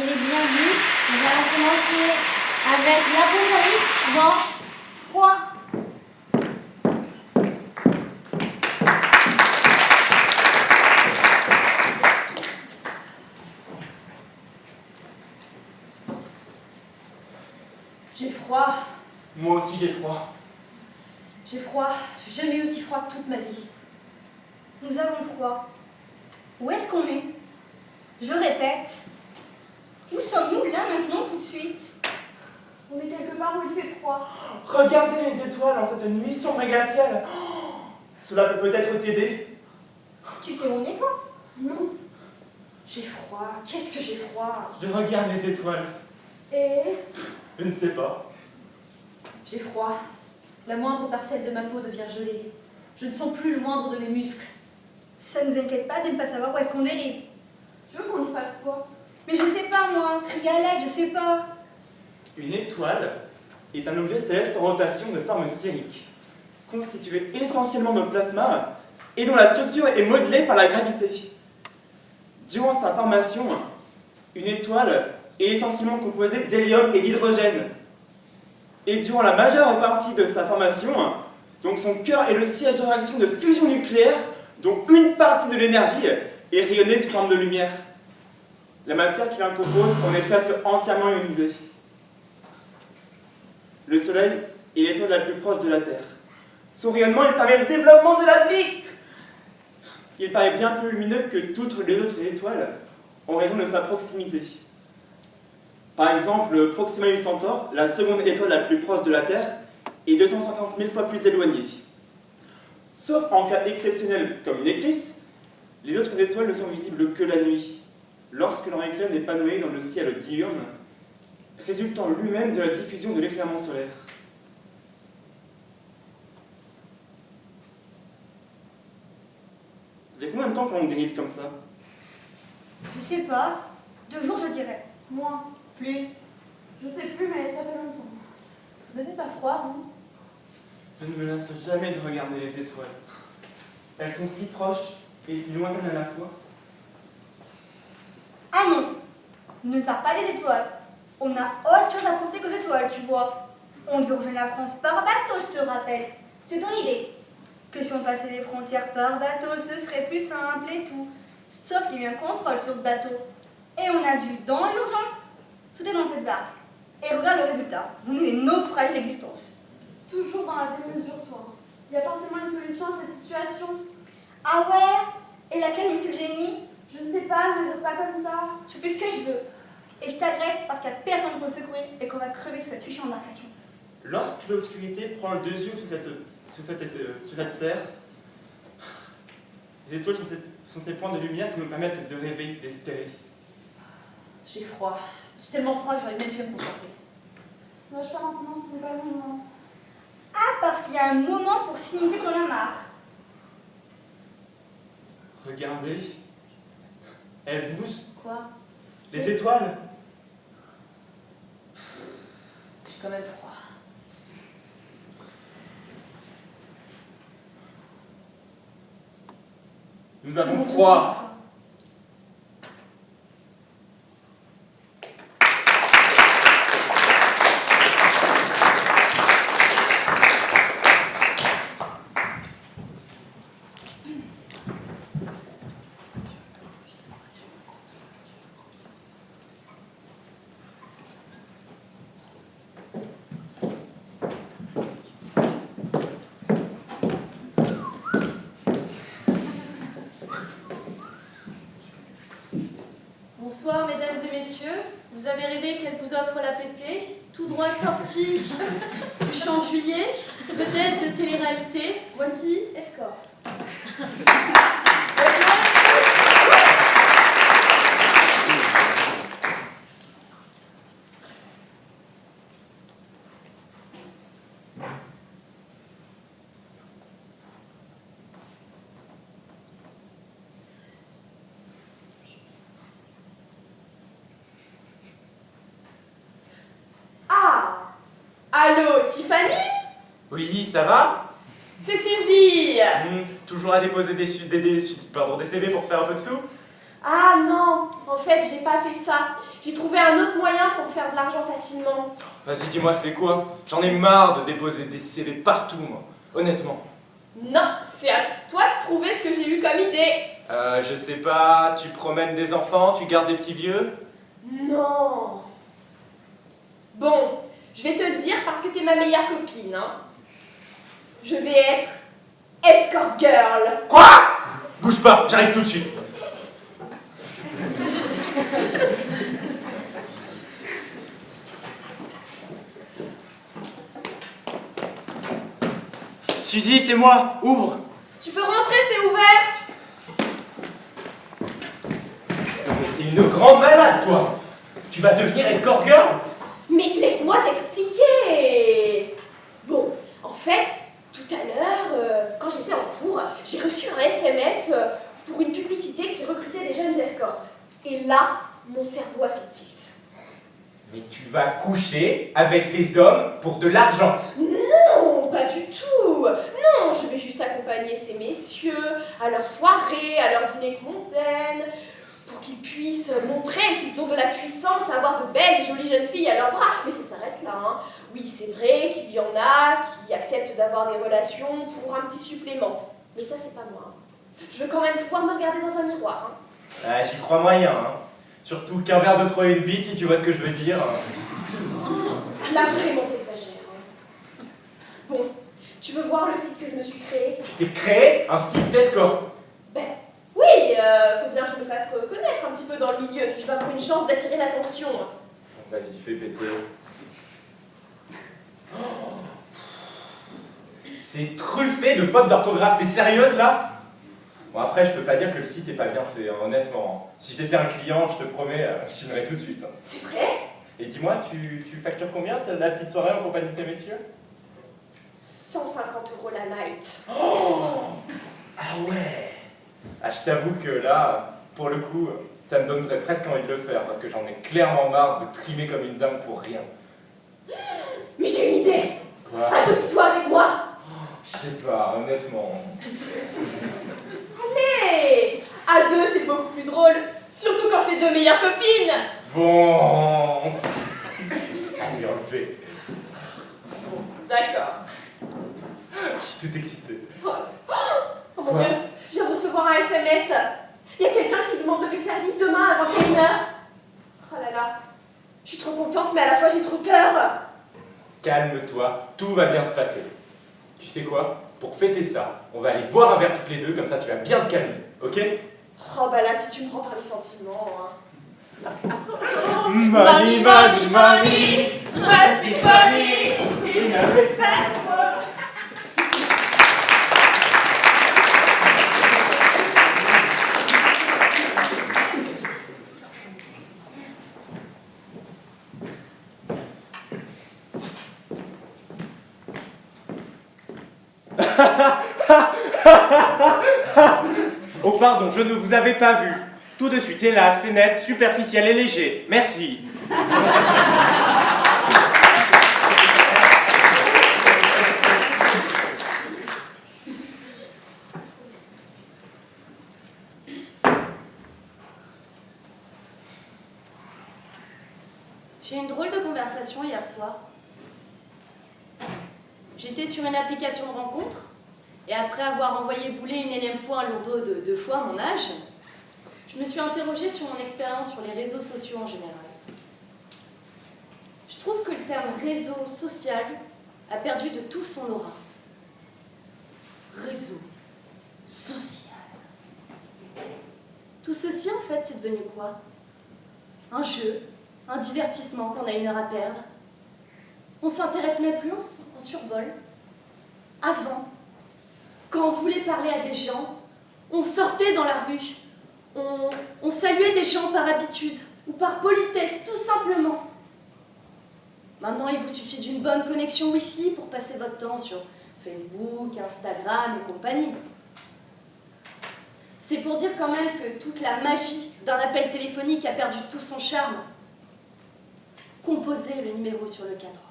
les bienvenus. Nous allons commencer avec l'apothéose dans froid. J'ai froid. Moi aussi j'ai froid. J'ai froid. J'ai jamais eu aussi froid toute ma vie. Nous avons froid. Où est-ce qu'on est? Je répète. Où sommes-nous là maintenant tout de suite? On est quelque part où il fait froid. Regardez les étoiles en cette nuit sombre et glaciale. Oh, cela peut peut-être t'aider. Tu sais où on est toi? Non. J'ai froid. Qu'est-ce que j'ai froid? Je regarde les étoiles. Et Je ne sais pas. j'ai froid. La moindre parcelle de ma peau devient gelée. Je ne sens plus le moindre de mes muscles. Ça ne nous inquiète pas de ne pas savoir où est-ce qu'on dérive. Tu veux qu'on y fasse quoi? Mais je sais pas moi, crier à l'aide, je sais pas. Une étoile est un objet céleste en rotation de forme sphérique, constitué essentiellement de plasma et dont la structure est modelée par la gravité. Durant sa formation, une étoile est essentiellement composée d'hélium et d'hydrogène. Et durant la majeure partie de sa formation, donc son cœur est le siège de réaction de fusion nucléaire dont une partie de l'énergie est rayonnée sous forme de lumière. La matière qui la compose en est presque entièrement ionisée. Le Soleil est l'étoile la plus proche de la Terre. Son rayonnement il permet le développement de la vie. Il paraît bien plus lumineux que toutes les autres étoiles en raison de sa proximité. Par exemple, Proxima Centaure, la seconde étoile la plus proche de la Terre, est 250 000 fois plus éloignée. Sauf en cas exceptionnel comme une éclipse, les autres étoiles ne sont visibles que la nuit, lorsque leur éclat n'est pas noyé dans le ciel diurne, résultant lui-même de la diffusion de l'éclairement solaire. Ça fait combien de temps qu'on dérive comme ça? Je sais pas. 2 jours je dirais. Moi. Plus. Je sais plus, mais ça fait longtemps. Vous n'avez pas froid, vous? Je ne me lasse jamais de regarder les étoiles. Elles sont si proches et si lointaines à la fois. Ah non. Ne parle pas des étoiles. On a autre chose à penser qu'aux étoiles, tu vois. On devait rejoindre la France par bateau, je te rappelle. C'est ton idée. Que si on passait les frontières par bateau, ce serait plus simple et tout. Sauf qu'il y a eu un contrôle sur ce bateau. Et on a dû, dans l'urgence, sauter dans cette barque. Et regarde le résultat. On est les naufrages de l'existence. Toujours dans la démesure, toi. Il y a forcément une solution à cette situation. Ah ouais? Et laquelle, monsieur le génie? Je ne sais pas, ne me reste pas comme ça. Je fais ce que je veux. Et je t'agresse parce qu'il n'y a personne pour me secourir et qu'on va crever sous cette fichue embarcation. Lorsque l'obscurité prend le dessus sur cette terre, les étoiles sont ces points de lumière qui nous permettent de rêver, d'espérer. J'ai froid. J'ai tellement froid que j'arrive même plus à me concentrer. Nage pas maintenant, ce n'est pas le moment. Ah, parce qu'il y a un moment pour signifier qu'on en a marre. Regardez, elles bougent. Quoi? Les étoiles. J'ai quand même froid. Nous avons froid. Bonsoir, mesdames et messieurs. Vous avez rêvé qu'elle vous offre la pétée, tout droit sorti du champ juillet, vedette de télé-réalité. Voici Escorte. Allô, Tiffany? Oui, ça va? C'est Sylvie! Toujours à déposer des CV pour faire un peu de sous? Ah non, en fait, j'ai pas fait ça. J'ai trouvé un autre moyen pour me faire de l'argent facilement. Vas-y, dis-moi, c'est quoi? J'en ai marre de déposer des CV partout, moi. Honnêtement. Non, c'est à toi de trouver ce que j'ai eu comme idée. Je sais pas, tu promènes des enfants, tu gardes des petits vieux? Non. Bon, je vais te dire parce que t'es ma meilleure copine, hein. Je vais être escort girl. Quoi? Bouge pas, j'arrive tout de suite. Suzy, c'est moi, ouvre. Tu peux rentrer, c'est ouvert. Non mais t'es une grande malade, toi. Tu vas devenir escort girl? Mais laisse-moi t'expliquer. Bon, en fait, tout à l'heure, quand j'étais en cours, j'ai reçu un SMS pour une publicité qui recrutait des jeunes escortes. Et là, mon cerveau a fait tilt. Mais tu vas coucher avec des hommes pour de l'argent. Non, pas du tout. Non, je vais juste accompagner ces messieurs à leur soirée, à leur dîner mondaine, pour qu'ils puissent montrer qu'ils ont de la puissance, avoir de belles et jolies jeunes filles à leurs bras. Mais ça s'arrête là, hein. Oui, c'est vrai qu'il y en a qui acceptent d'avoir des relations pour un petit supplément. Mais ça, c'est pas moi. Je veux quand même pouvoir me regarder dans un miroir. Hein. Ah, j'y crois moyen, hein. Surtout qu'un verre de trop et une bite, si tu vois ce que je veux dire. Là, vraiment, t'exagères. Hein. Bon, tu veux voir le site que je me suis créé? Tu t'es créé un site d'escorte. Ben, oui, faut bien que je me fasse reconnaître un petit peu dans le milieu si je veux avoir une chance d'attirer l'attention. Vas-y, fais péter. C'est truffé de fautes d'orthographe, t'es sérieuse là? Bon après je peux pas dire que le site est pas bien fait, hein, honnêtement. Si j'étais un client, je te promets, je signerais tout de suite. Hein. C'est vrai? Et dis-moi, tu factures combien la pettie soirée en compagnie de ces messieurs? 150 € la night. Oh ah ouais. Ah je t'avoue que là, pour le coup, ça me donnerait presque envie de le faire parce que j'en ai clairement marre de trimer comme une dingue pour rien. Mais j'ai une idée! Quoi? Associe-toi avec moi! Je sais pas, honnêtement. Allez! À deux, c'est beaucoup plus drôle, surtout quand c'est deux meilleures copines! Bon. Allez, on le fait. D'accord. Je suis tout excité. Oh mon Quoi? Dieu, je viens de recevoir un SMS. Il y a quelqu'un qui demande de mes services demain à 21h. Oh là là, je suis trop contente, mais à la fois j'ai trop peur. Calme-toi, tout va bien se passer. Tu sais quoi? Pour fêter ça, on va aller boire un verre toutes les deux, comme ça tu vas bien te calmer, ok? Oh bah là, si tu me prends par les sentiments. Hein. Money, money, money! Must be funny! It's a respect for... Oh pardon, je ne vous avais pas vu. Tout de suite, c'est là, c'est net, superficiel et léger. Merci. J'ai eu une drôle de conversation hier soir. J'étais sur une application de rencontre et après avoir envoyé bouler une énième fois un lourdeau de 2 fois mon âge, je me suis interrogée sur mon expérience sur les réseaux sociaux en général. Je trouve que le terme réseau social a perdu de tout son aura. Réseau social. Tout ceci en fait c'est devenu quoi? Un jeu, un divertissement qu'on a 1 heure à perdre. On s'intéresse même plus, on survole. Avant, quand on voulait parler à des gens, on sortait dans la rue. On saluait des gens par habitude ou par politesse, tout simplement. Maintenant, il vous suffit d'une bonne connexion Wi-Fi pour passer votre temps sur Facebook, Instagram et compagnie. C'est pour dire quand même que toute la magie d'un appel téléphonique a perdu tout son charme. Composez le numéro sur le cadran.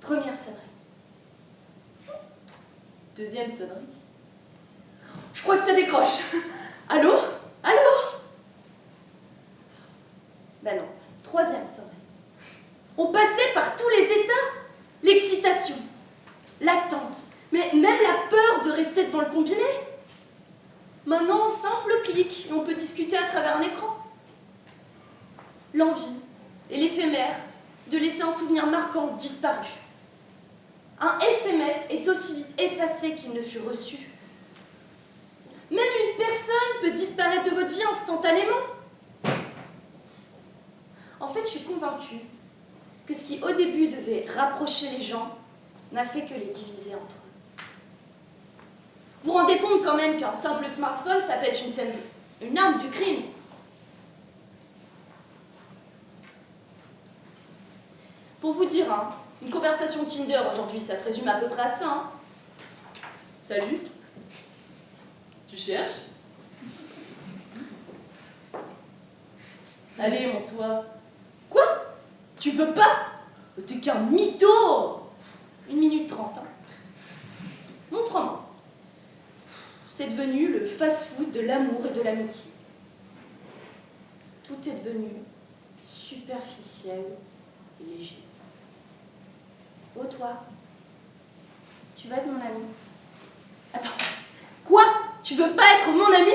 Première sonnerie. Deuxième sonnerie. Je crois que ça décroche. Allô? Alors? Ben non, troisième sommeil. On passait par tous les états. L'excitation, l'attente, mais même la peur de rester devant le combiné. Maintenant, simple clic, et on peut discuter à travers un écran. L'envie et l'éphémère de laisser un souvenir marquant disparu. Un SMS est aussi vite effacé qu'il ne fut reçu. Même une personne peut disparaître de votre vie instantanément. En fait, je suis convaincue que ce qui au début devait rapprocher les gens n'a fait que les diviser entre eux. Vous vous rendez compte quand même qu'un simple smartphone, ça peut être une arme du crime. Pour vous dire, hein, une conversation Tinder aujourd'hui, ça se résume à peu près à ça. Hein. Salut. Tu cherches? Allez, montre-toi. Quoi? Tu veux pas? T'es qu'un mytho! 1 minute 30. Hein. Montre-moi. C'est devenu le fast-food de l'amour et de l'amitié. Tout est devenu superficiel et léger. Oh toi, tu vas être mon ami. Attends, quoi? Tu veux pas être mon ami?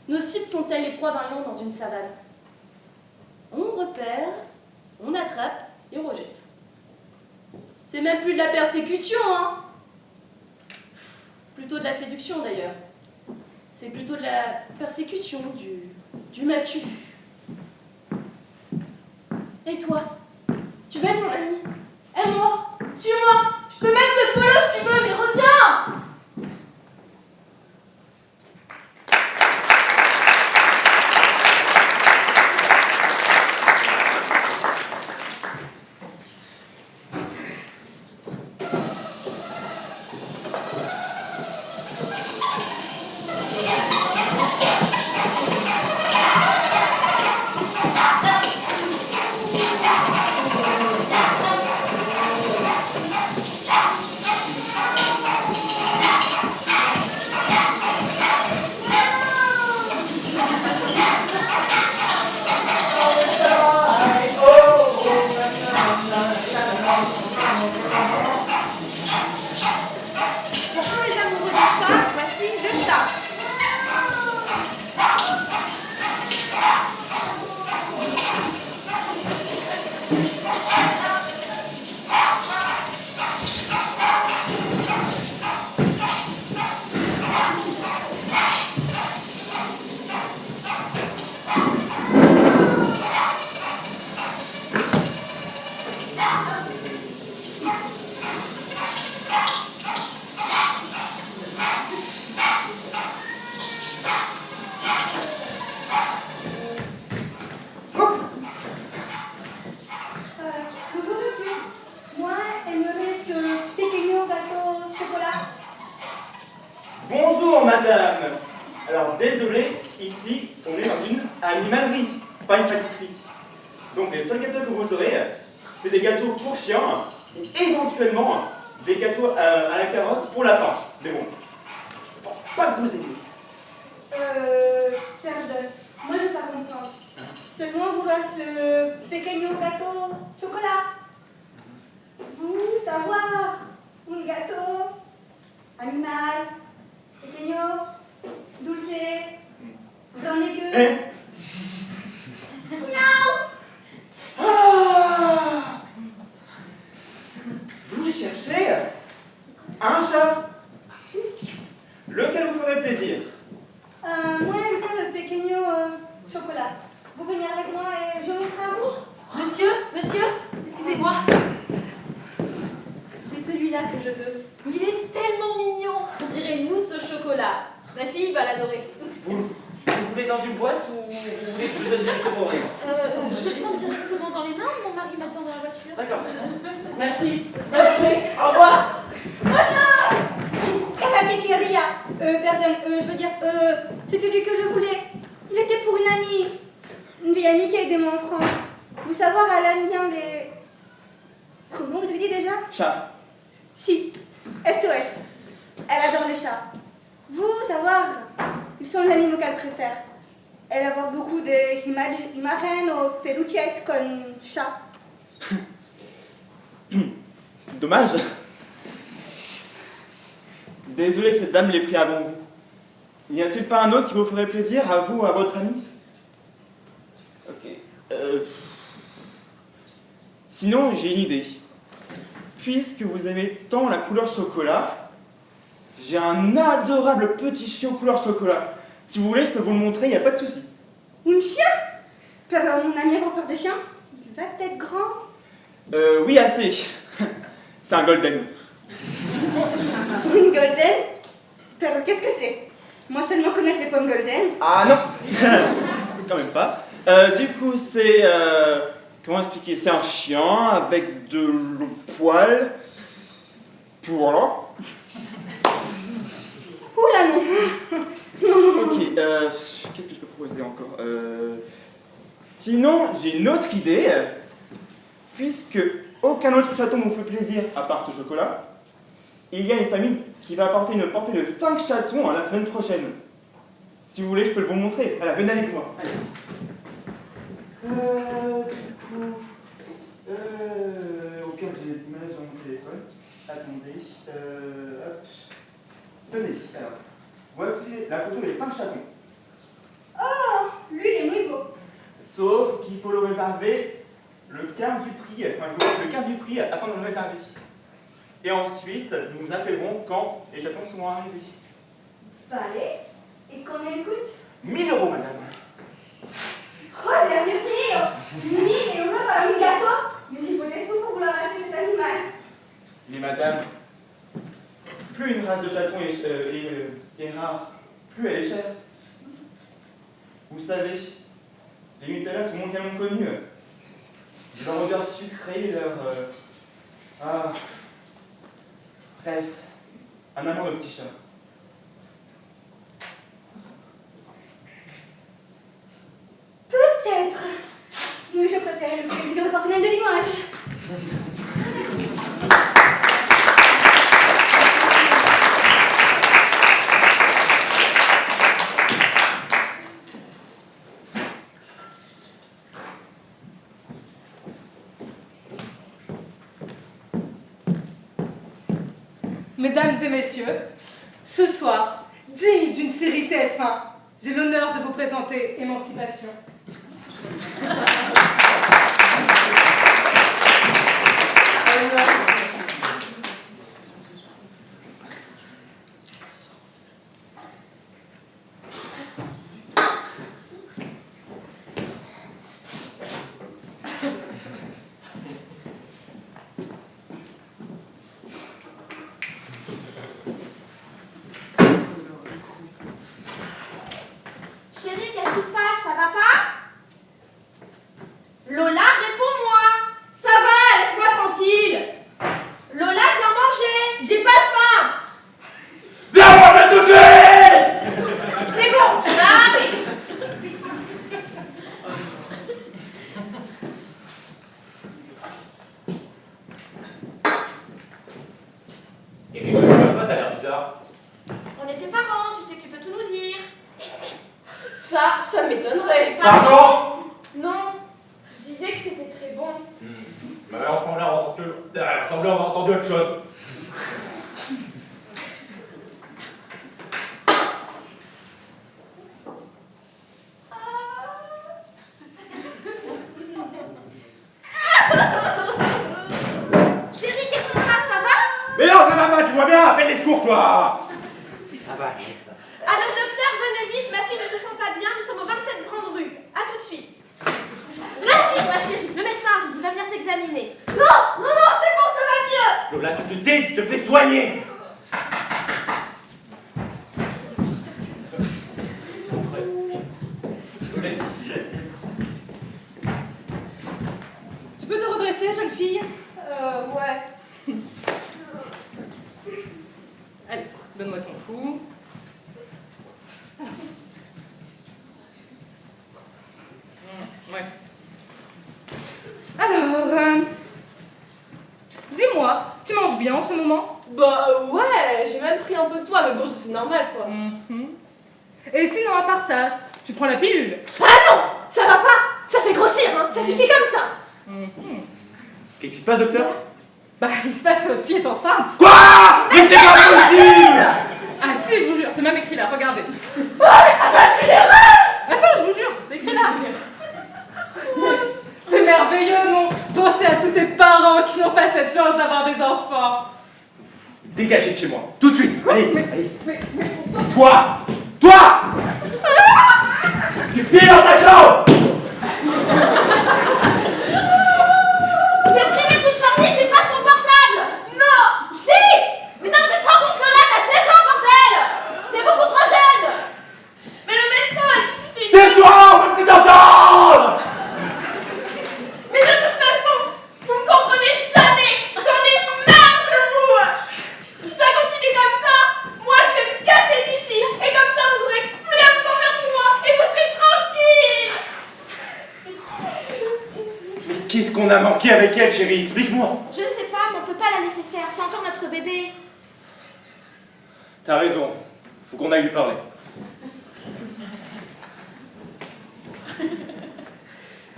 Nos cibles sont-elles les proies d'un lion dans une savane? On repère, on attrape et on rejette. C'est même plus de la persécution, hein? Plutôt de la séduction d'ailleurs. C'est plutôt de la persécution, du m'as-tu vu. Et toi? Tu veux être mon ami? Aime-moi, suis-moi, je peux même te follow si tu veux, mais reviens! madame. Alors désolé, ici on est dans une animalerie, pas une pâtisserie. Donc les seuls gâteaux que vous aurez, c'est des gâteaux pour chiens, ou éventuellement des gâteaux à la carotte pour lapin. Mais bon, je pense pas que vous aimez. Pardon, moi je ne vais pas comprendre. Seulement vouloir ce pequeño gâteau chocolat. Vous savoir, un gâteau, animal, pequeño, dulce, dans les gueules. Miaou. Ah, vous cherchez un chat, lequel vous ferait plaisir. Moi j'aime bien le pequeño chocolat. Vous venez avec moi et je montre à vous. Monsieur, excusez-moi. C'est celui-là que je veux. Il est tellement mignon. On dirait une mousse au chocolat. Ma fille va l'adorer. Vous voulez dans une boîte ou vous voulez que je vous donne directement au rayon? Je le prends directement dans les mains. Mon mari m'attend dans la voiture. D'accord. Merci. Merci. Au revoir. Oh non! Espérate que ria. Pardon, je veux dire, c'est celui que je voulais. Il était pour une amie. Une vieille amie qui a aidé moi en France. Vous savoir, elle aime bien les... Comment vous avez dit déjà? Chat. Si. SOS. Elle adore les chats. Vous, savoir, ils sont les animaux qu'elle préfère. Elle a beaucoup d'images ou peluches comme chat. Dommage. Désolé que cette dame l'ait pris avant vous. N'y a-t-il pas un autre qui vous ferait plaisir, à vous ou à votre ami? Ok. Sinon, j'ai une idée. Puisque vous aimez tant la couleur chocolat, j'ai un adorable petit chien couleur chocolat. Si vous voulez, je peux vous le montrer, il n'y a pas de souci. Un chien? Mon ami a peur de chien. Il va être grand. Oui, assez. C'est un golden. Une golden? Pero, qu'est-ce que c'est? Moi seulement connaître les pommes golden. Ah non. Quand même pas. Du coup, c'est... comment expliquer? C'est un chien avec de poils. Voilà. Oula non. Ok, qu'est-ce que je peux proposer encore? Sinon, j'ai une autre idée. Puisque aucun autre chaton ne vous fait plaisir à part ce chocolat, il y a une famille qui va apporter une portée de 5 chatons la semaine prochaine. Si vous voulez, je peux vous le montrer. Allez, venez avec moi. Allez. Du coup... au cas où j'ai les images dans mon téléphone. Attendez. Hop. Tenez, alors. Voici la photo des 5 chatons. Oh, lui il est muy beau. Sauf qu'il faut le réserver le quart du prix, enfin, il faut le quart du prix afin de le réserver. Et ensuite, nous vous appellerons quand les chatons seront arrivés. Vale. Et combien il coûte? 1000 €, madame. Joder, Dios mío. 1000 € para un gato. Mais il faut des sous pour vouloir acheter cet animal. Mais madame, plus une race de chaton est rare, plus elle est chère. Vous savez, les Nutella sont mondialement connus. Leur odeur sucrée, bref, un amour de petit chat. Peut-être. Mais je préférais le figure de porcelaine de Limoges. Mesdames et messieurs, ce soir, digne d'une série TF1, j'ai l'honneur de vous présenter Émancipation. Chérie, qu'est-ce qui se passe? Ça va pas? Lola, réponds-moi! Ça va, laisse-moi tranquille! Lola, viens manger! J'ai pas faim! Viens manger tout de suite! C'est bon, ça arrive! Et quelque chose qui va pas, t'as l'air bizarre. On est tes parents, tu sais que tu peux tout nous dire. Ça m'étonnerait. Pardon? Non, je disais que c'était très bon. Mais on semblait avoir entendu autre chose. Chérie, qu'est-ce qui se passe? Ça va? Mais non, ça va pas, tu vois bien, appelle les secours, toi! Ça va, Allô, docteur, venez vite, ma fille ne se sent pas bien, nous sommes au 27 Grande Rue. À tout de suite. Respire, ma chérie, le médecin arrive, il va venir t'examiner. Non, c'est bon, ça va mieux. Lola, tu te tais, tu te fais soigner. Tu peux te redresser, jeune fille? Ouais. Allez, donne-moi ton pouls. Ouais. Alors, dis-moi, tu manges bien en ce moment? Bah ouais, j'ai même pris un peu de poids, mais bon, c'est normal quoi. Et sinon, à part ça, tu prends la pilule? Ah non, ça va pas, ça fait grossir, hein, ça suffit comme ça. Qu'est-ce qui se passe, docteur? Bah, il se passe que votre fille est enceinte. Quoi? Mais c'est pas possible! Ah si, je vous jure, c'est même écrit là, regardez. Oh, mais ça va être une erreur. Attends, je vous jure, c'est écrit là. C'est merveilleux, non? Pensez à tous ces parents qui n'ont pas cette chance d'avoir des enfants. Dégagez de chez moi, tout de suite! Allez, allez! Mais Toi! Toi! Tu files dans ta chambre! T'es privé toute sortie, tu passes ton portable. Non, si. Mais non, tu te rends compte, Lola, t'as 16 ans, bordel. T'es beaucoup trop jeune. Mais le médecin a dit que c'était une... Tais-toi, on veut plus t'entendre! Mais de toute façon, vous me comprenez jamais. J'en ai marre de vous. Si ça continue comme ça, moi je vais me casser d'ici. Et comme ça, vous aurez plus à vous en faire pour moi. Et vous serez tranquille. Qu'est-ce qu'on a manqué avec elle, chérie? Explique-moi! Je sais pas, mais on peut pas la laisser faire, c'est encore notre bébé. T'as raison, faut qu'on aille lui parler.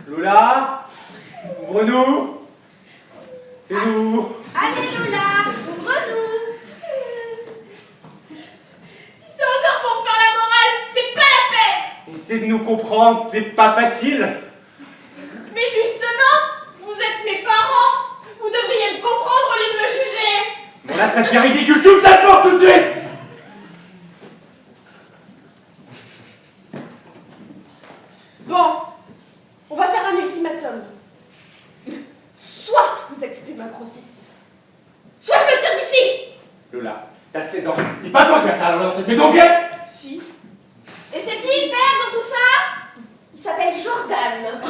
Lola, ouvre-nous. C'est nous. Allez Lola, ouvre-nous. Si c'est encore pour me faire la morale, c'est pas la peine. Essaie de nous comprendre, c'est pas facile. Mais justement, vous êtes mes parents. Vous devriez me comprendre au lieu de me juger. Bon là, ça devient ridicule, tout ça pour tout de suite. Bon, on va faire un ultimatum. Soit vous acceptez ma grossesse, soit je me tire d'ici. Lola, t'as 16 ans, c'est pas toi qui vas faire la loi dans cette maison, ok? Si. Et c'est qui le père dans tout ça? Il s'appelle Jordan.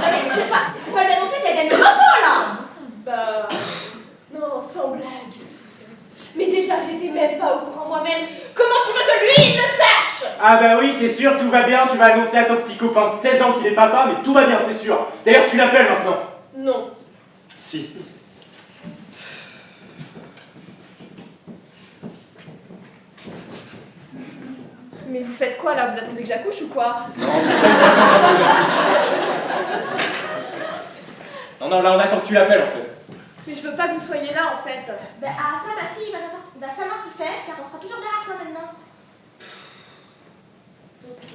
Mais c'est pas lui annoncer qu'elle gagne le loto là. Bah, non, sans blague. Mais déjà que j'étais même pas au courant moi-même, comment tu veux que lui, il le sache? Ah bah oui, c'est sûr, tout va bien, tu vas annoncer à ton petit copain de 16 ans qu'il est papa, mais tout va bien, c'est sûr. D'ailleurs, tu l'appelles maintenant. Non. Si. Mais vous faites quoi là? Vous attendez que j'accouche ou quoi? Non, là on attend que tu l'appelles en fait. Mais je veux pas que vous soyez là en fait. Ben à ça ma fille, il va falloir t'y faire car on sera toujours derrière toi maintenant. Ok.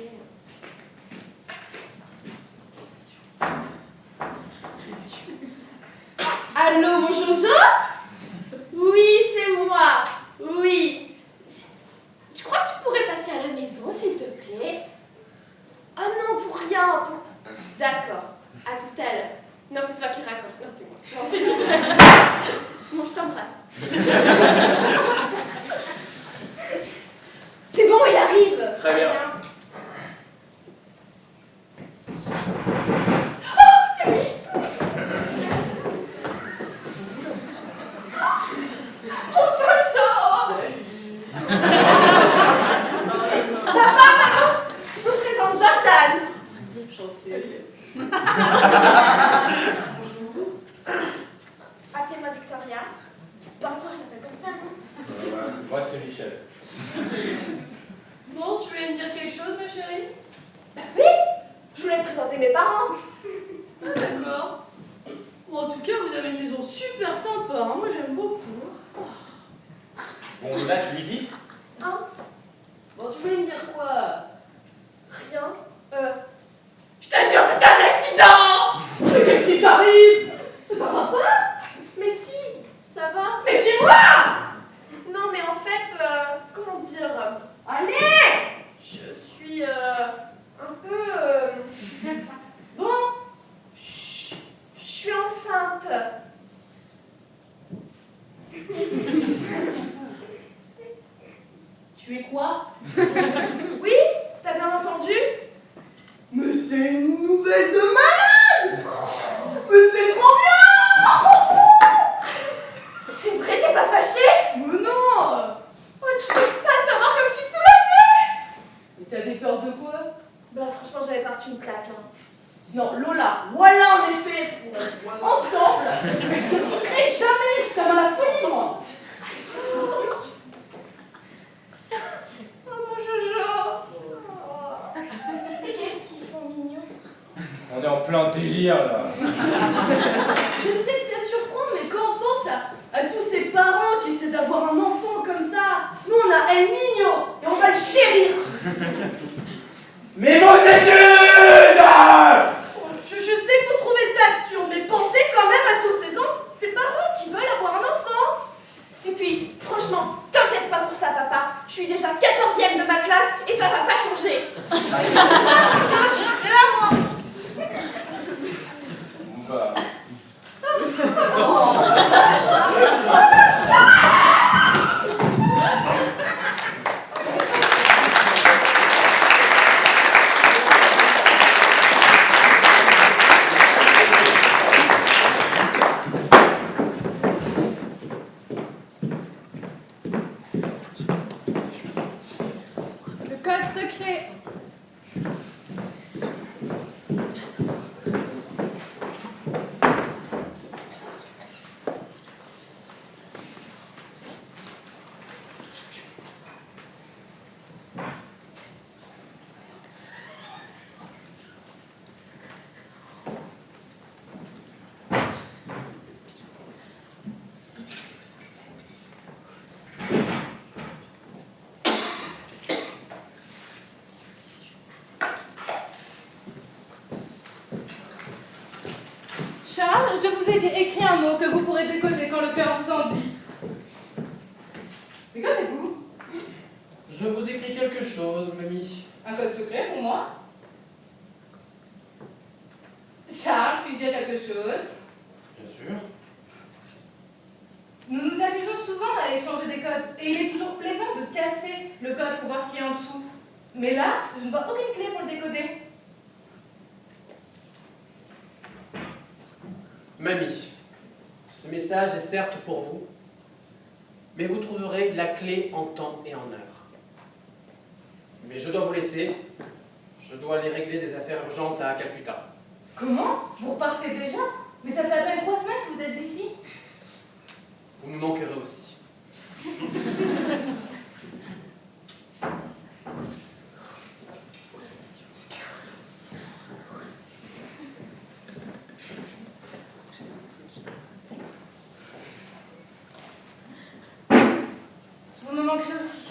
Allô mon Jojo? Oui, c'est moi. Oui. Tu crois que tu pourrais passer à la maison s'il te plaît? Ah non, pour rien. D'accord. À tout à l'heure. Non, c'est toi qui raccroche. Non, c'est moi. Non, je t'embrasse. C'est bon, il arrive. Très bien. Oh, c'est lui. Oh, Jojo. Papa, maman, je vous présente Jordan. Appelez-moi Victoria. Pas encore, je m'appelle comme ça, non? Moi, c'est Michel. Bon, tu voulais me dire quelque chose, ma chérie? Bah oui, je voulais te présenter mes parents. Ah d'accord. Bon, en tout cas, vous avez une maison super sympa, hein. Moi j'aime beaucoup. Bon, là, tu lui dis? Hein? Bon, tu voulais me dire quoi? Rien. Je t'assure, c'était un accident! Mais qu'est-ce qui t'arrive? Ça va pas? Mais si, ça va. Mais dis-moi! Non, mais en fait, comment dire? Allez! Je suis un peu. Bon, Je suis enceinte. tu es quoi? Oui, t'as bien entendu? Mais c'est une nouvelle de malade! Mais c'est trop bien! C'est vrai, t'es pas fâchée? Mais non! Oh, tu peux pas savoir comme je suis soulagée! Mais t'avais peur de quoi? Bah, franchement, j'avais parti une claque. Hein. Non, Lola, voilà en effet, ensemble, mais je te quitterai jamais, je t'aime à la folie, moi! bien là. Je sais que ça surprend, mais quand on pense à tous ces parents qui essaient d'avoir un enfant comme ça, nous on a El Niño et on va le chérir. Mais vos études! Je sais que vous trouvez ça absurde, mais pensez quand même à tous ces parents qui veulent avoir un enfant. Et puis, franchement, t'inquiète pas pour ça, papa. Je suis déjà 14e de ma classe et ça va pas changer. Et là, moi, Bah, le code secret. Charles, je vous ai écrit un mot que vous pourrez décoder quand le cœur vous en dit. Décodez-vous. Je vous écris quelque chose, mamie. Un code secret pour moi. Charles, puis-je dire quelque chose? Bien sûr. Nous nous amusons souvent à échanger des codes, et il est toujours plaisant de casser le code pour voir ce qu'il y a en dessous. Mais là, je ne vois aucune clé pour le décoder. Mamie, ce message est certes pour vous, mais vous trouverez la clé en temps et en heure. Mais je dois vous laisser. Je dois aller régler des affaires urgentes à Calcutta. Comment? Vous repartez déjà? Mais ça fait à peine 3 semaines que vous êtes ici. Vous me manquerez aussi. Vous me manquerez aussi.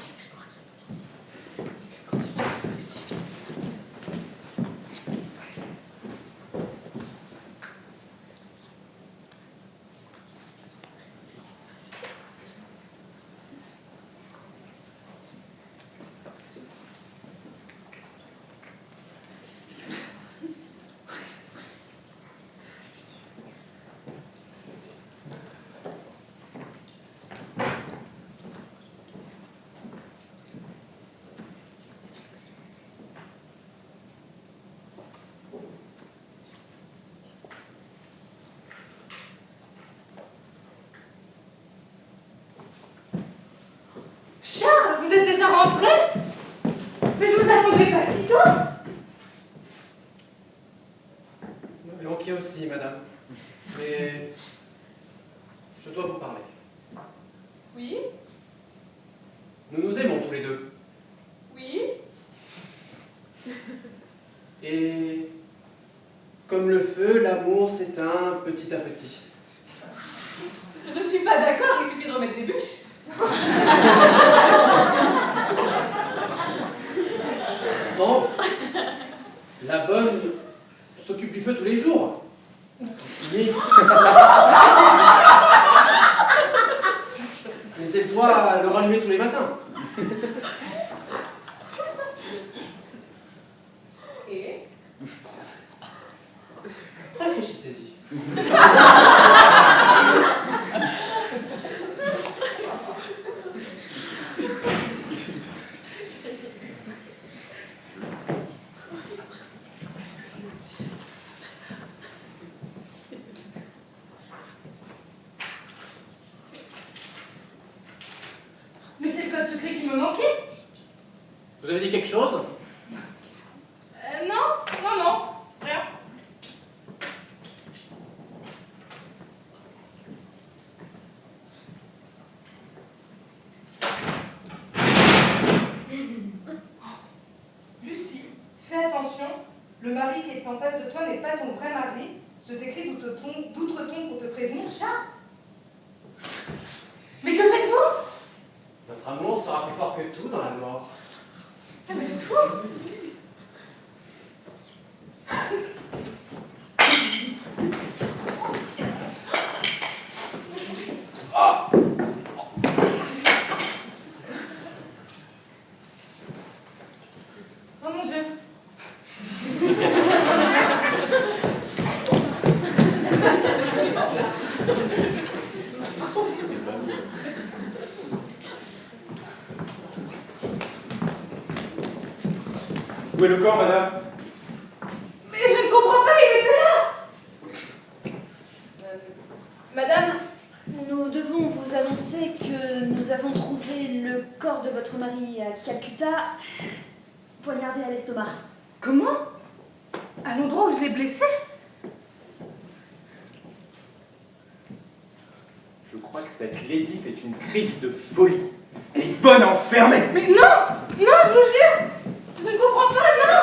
Charles, vous êtes déjà rentré? Mais je vous attendais pas si tôt. Vous m'avez manqué aussi, madame. Mais je dois vous parler. Oui? Nous nous aimons tous les deux. Oui? Et comme le feu, l'amour s'éteint petit à petit. Je suis pas d'accord, il suffit de remettre des bûches. Pourtant, la bonne s'occupe du feu tous les jours. Mais elle doit le rallumer tous les matins. Et? Réfléchissez-y. Mais c'est le code secret qui me manquait. Vous avez dit quelque chose? Non, rien. Lucie, fais attention, le mari qui est en face de toi n'est pas ton vrai mari, Je t'écris d'outre-tombe pour te prévenir, chat. Mais que faites-vous? Notre amour sera plus fort que tout dans la mort. Ah, vous êtes fou! Oh mon Dieu. Où est le corps, madame? Mais je ne comprends pas, il était là. Madame, nous devons vous annoncer que nous avons trouvé le corps de votre mari à Calcutta, poignardé à l'estomac. Comment? À l'endroit où je l'ai blessé? Je crois que cette lady fait une crise de folie. Elle est bonne à enfermer. Mais non! Non, je vous jure! Je ne comprends pas, non!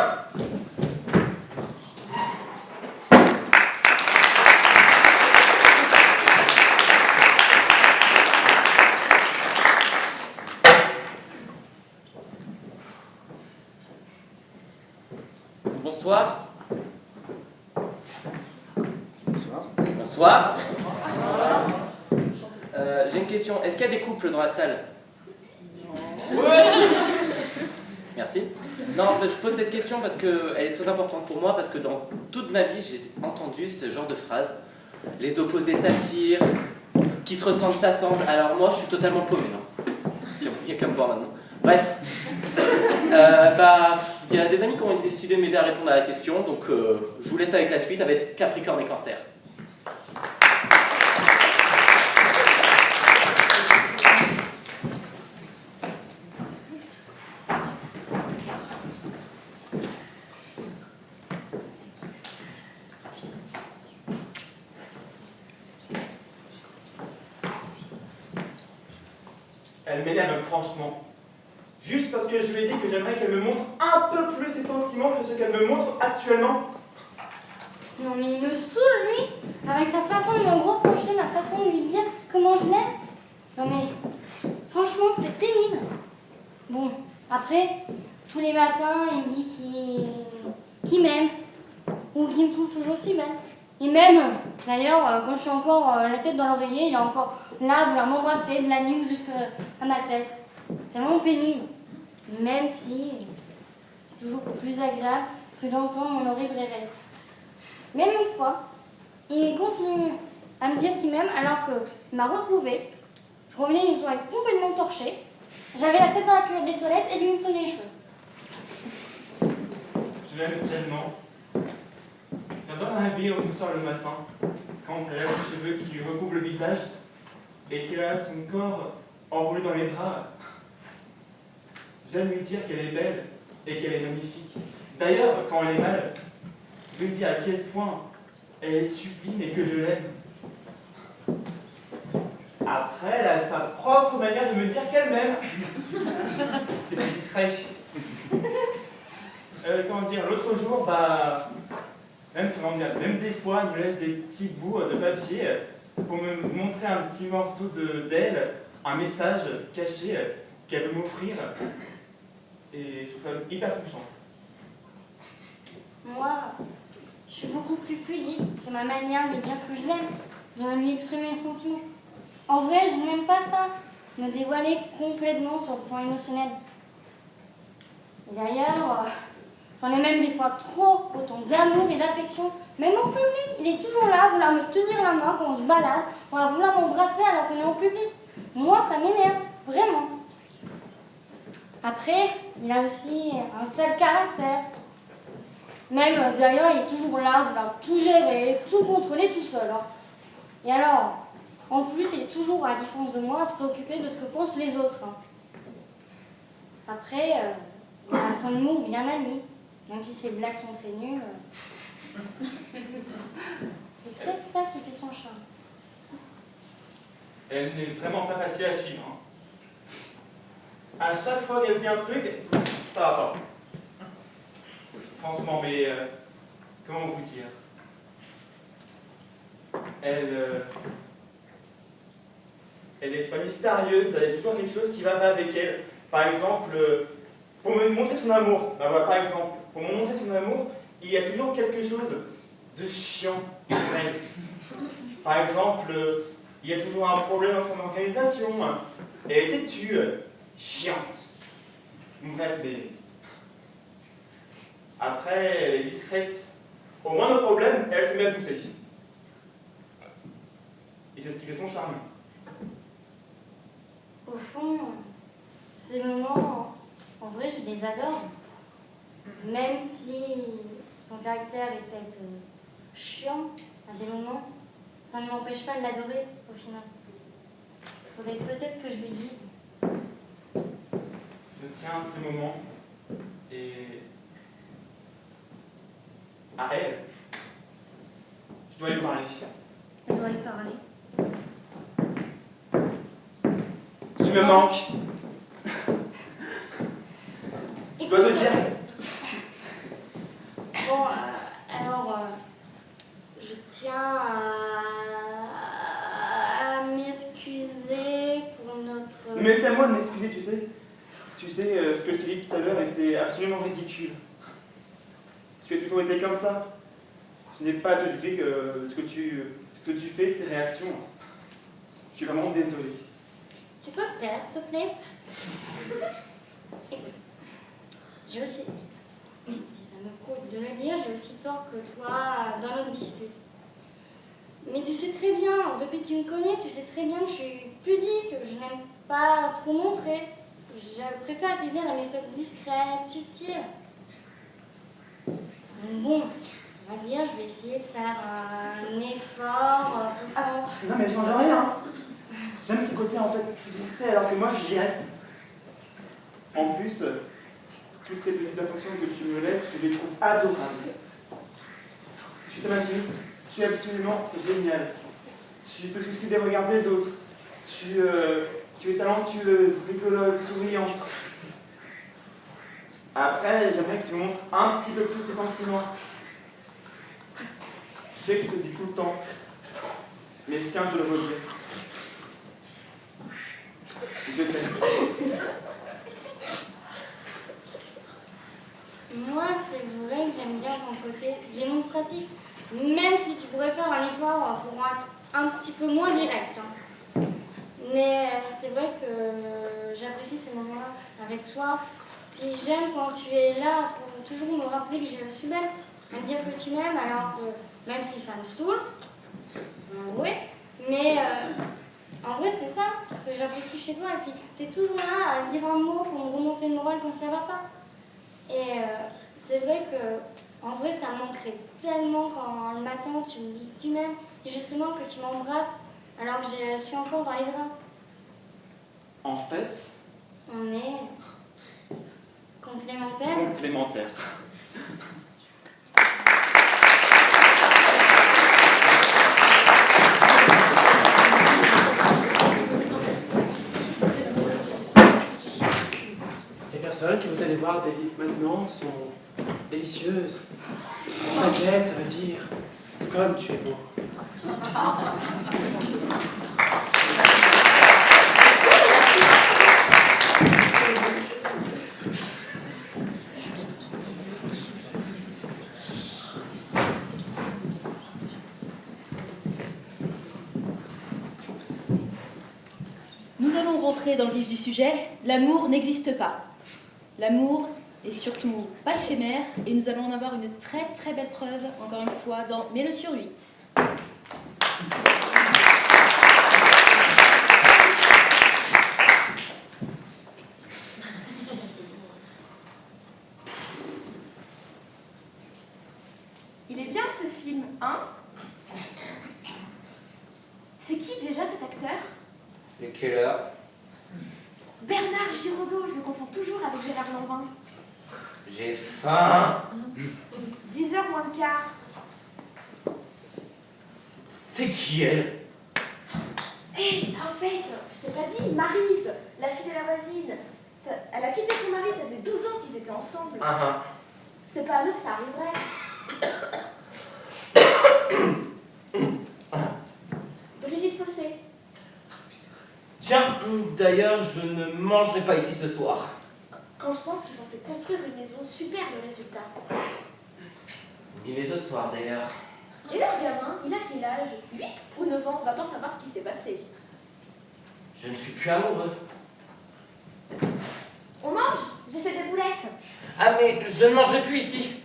Bonsoir. Bonsoir. J'ai une question. Est-ce qu'il y a des couples dans la salle? Merci. Non, je pose cette question parce qu'elle est très importante pour moi, parce que dans toute ma vie, j'ai entendu ce genre de phrase. Les opposés s'attirent, qui se ressemblent s'assemblent. Alors moi, je suis totalement paumé. Il n'y a qu'à me voir maintenant. Bref. Il y a des amis qui ont décidé de m'aider à répondre à la question, donc je vous laisse avec la suite avec Capricorne et Cancer. Elle m'énerve franchement. Juste parce que je lui ai dit que j'aimerais qu'elle me montre un peu plus ses sentiments que ce qu'elle me montre actuellement. Non mais il me saoule lui, avec sa façon de me reprocher, ma façon de lui dire comment je l'aime. Non mais, franchement c'est pénible. Bon, après, tous les matins il me dit qu'il m'aime, ou qu'il me trouve toujours si belle. Et même, d'ailleurs, quand je suis encore la tête dans l'oreiller, il est encore là à vouloir m'embrasser de la nuque jusqu'à ma tête. C'est vraiment pénible. Même si c'est toujours plus agréable que d'entendre mon horrible réveil. Même une fois, il continue à me dire qu'il m'aime alors qu'il m'a retrouvée. Je revenais une soirée complètement torchée. J'avais la tête dans la culotte des toilettes et lui il me tenait les cheveux. Je l'aime tellement. J'adore la vie au soir le matin, quand elle a les cheveux qui lui recouvrent le visage et qu'elle a son corps enroulé dans les draps. J'aime lui dire qu'elle est belle et qu'elle est magnifique. D'ailleurs, quand elle est mal, je lui dis à quel point elle est sublime et que je l'aime. Après, elle a sa propre manière de me dire qu'elle m'aime. C'est plus discret. Comment dire, l'autre jour, même des fois, elle me laisse des petits bouts de papier pour me montrer un petit morceau d'elle, un message caché qu'elle veut m'offrir. Et je trouve ça hyper touchant. Moi, je suis beaucoup plus pudique sur ma manière de lui dire que je l'aime, de lui exprimer mes sentiments. En vrai, je n'aime pas ça, me dévoiler complètement sur le plan émotionnel. Et d'ailleurs, c'en est même des fois trop, autant d'amour et d'affection. Même en public, il est toujours là à vouloir me tenir la main quand on se balade, ou à vouloir m'embrasser alors qu'on est en public. Moi, ça m'énerve, vraiment. Après, il a aussi un sale caractère. Même, d'ailleurs, il est toujours là à vouloir tout gérer, tout contrôler tout seul. Hein. Et alors, en plus, il est toujours, à la différence de moi, à se préoccuper de ce que pensent les autres. Hein. Après, il a son humour bien à lui, même si ses blagues sont très nulles. C'est peut-être ça qui fait son charme. Elle n'est vraiment pas facile à suivre. Hein. À chaque fois qu'elle dit un truc, ça va pas. Franchement, mais comment vous dire? Elle est pas mystérieuse, elle a toujours quelque chose qui va pas avec elle. Par exemple, pour me montrer son amour, ben voilà, par exemple, pour me montrer son amour, il y a toujours quelque chose de chiant pour elle. Par exemple, il y a toujours un problème dans son organisation. Elle est têtue, chiante. Bref, mais... Après, elle est discrète. Au moindre problème, elle se met à douter. Et c'est ce qui fait son charme. Au fond, ces moments, en vrai, je les adore. Même si son caractère est peut-être chiant à des moments, ça ne m'empêche pas de l'adorer au final. Faudrait peut-être que je lui dise. Je tiens à ces moments et à elle. Je dois lui parler. Je dois lui parler. Tu me manques. Je dois te dire. Bon, alors, je tiens à m'excuser pour notre... Mais c'est à moi de m'excuser, tu sais. Tu sais, ce que je t'ai dit tout à l'heure était absolument ridicule. Tu as toujours été comme ça. Je n'ai pas à te juger ce que tu fais, tes réactions. Je suis vraiment désolé. Tu peux te taire, s'il te plaît? Écoute, j'ai aussi, si ça me coûte de le dire, j'ai aussi tort que toi dans notre dispute. Mais tu sais très bien, depuis que tu me connais, tu sais très bien que je suis pudique, que je n'aime pas trop montrer. Je préfère utiliser la méthode discrète, subtile. Bon, on va dire, je vais essayer de faire un effort pour ça. Non mais je change rien. J'aime ce côté en fait discret alors que moi je suis direct. En plus, toutes ces petites attentions que tu me laisses, je les trouve adorables. Tu sais Magie, tu es absolument géniale. Tu te soucies des regards des autres. Tu es talentueuse, rigolote, souriante. Après, j'aimerais que tu montres un petit peu plus tes sentiments. Je sais que je te le dis tout le temps, mais je tiens à te le redire. Je t'aime. Moi, c'est vrai que j'aime bien ton côté démonstratif, même si tu pourrais faire un effort pour être un petit peu moins direct. Hein. Mais c'est vrai que j'apprécie ces moments-là avec toi. Puis j'aime quand tu es là, pour toujours me rappeler que je suis bête, à me dire que tu m'aimes, alors que même si ça me saoule, oui, mais en vrai c'est ça que j'apprécie chez toi. Et puis tu es toujours là à dire un mot pour me remonter le moral quand ça va pas. Et c'est vrai que en vrai ça me manquerait tellement quand le matin tu me dis que tu m'aimes, et justement que tu m'embrasses alors que je suis encore dans les draps. En fait, On est complémentaires. complémentaires. Les personnes que vous allez voir maintenant sont délicieuses. On s'inquiète, ça veut dire comme tu es beau. Nous allons rentrer dans le vif du sujet. L'amour n'existe pas. L'amour est surtout pas éphémère et nous allons en avoir une très très belle preuve, encore une fois, dans Mets-le sur 8. Il est bien ce film, hein? C'est qui déjà cet acteur? Et quelle heure? Bernard Giraudot, je le confonds toujours avec Gérard Lanvin. J'ai faim. 10h moins le quart. C'est qui elle? Hé, en fait, je t'ai pas dit, Maryse, la fille de la voisine. Elle a quitté son mari, ça faisait 12 ans qu'ils étaient ensemble. C'est pas à nous que ça arriverait. Tiens, d'ailleurs, je ne mangerai pas ici ce soir. Quand je pense qu'ils ont fait construire une maison, super le résultat. Dis les autres soirs, d'ailleurs. Et leur gamin, il a quel âge? 8 ou 9 ans? Va-t-on savoir ce qui s'est passé? Je ne suis plus amoureux. On mange? J'ai fait des boulettes. Ah, mais je ne mangerai plus ici.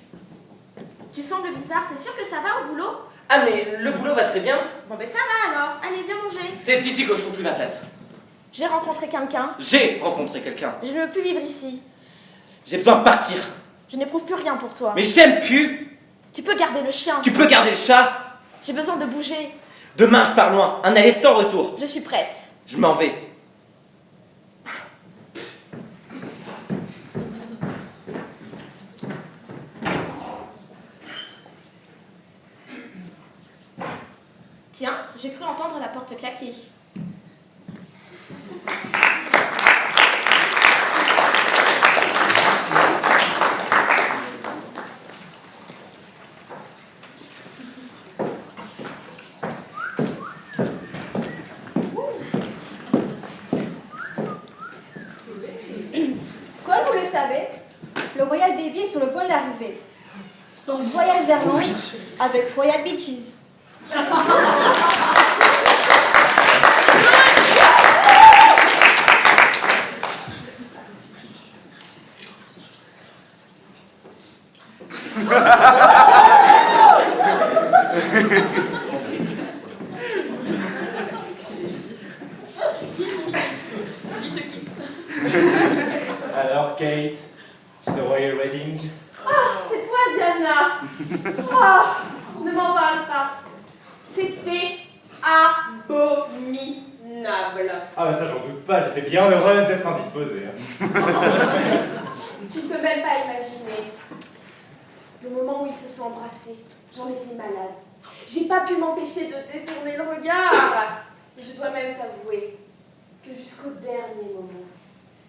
Tu sembles bizarre, t'es sûr que ça va au boulot? Ah, mais le boulot va très bien. Bon ben ça va alors, allez viens manger. C'est ici que je trouve plus ma place. J'ai rencontré quelqu'un. J'ai rencontré quelqu'un. Je ne veux plus vivre ici. J'ai besoin de partir. Je n'éprouve plus rien pour toi. Mais je t'aime plus. Tu peux garder le chien. Tu peux garder le chat. J'ai besoin de bouger. Demain, je pars loin. Un aller sans retour. Je suis prête. Je m'en vais. Tiens, j'ai cru entendre la porte claquer. Comme vous le savez, le Royal Baby est sur le point d'arriver. Donc voyage vers Londres avec Royal Beaches. Alors, Kate, ce Royal Wedding? Ah, c'est toi, Diana. Ah, ne m'en parle pas. C'était abominable. Ah bah ça j'en doute pas, j'étais bien heureuse d'être indisposée. Tu ne peux même pas imaginer. Le moment où ils se sont embrassés, j'en étais malade. J'ai pas pu m'empêcher de détourner le regard. Et je dois même t'avouer que jusqu'au dernier moment,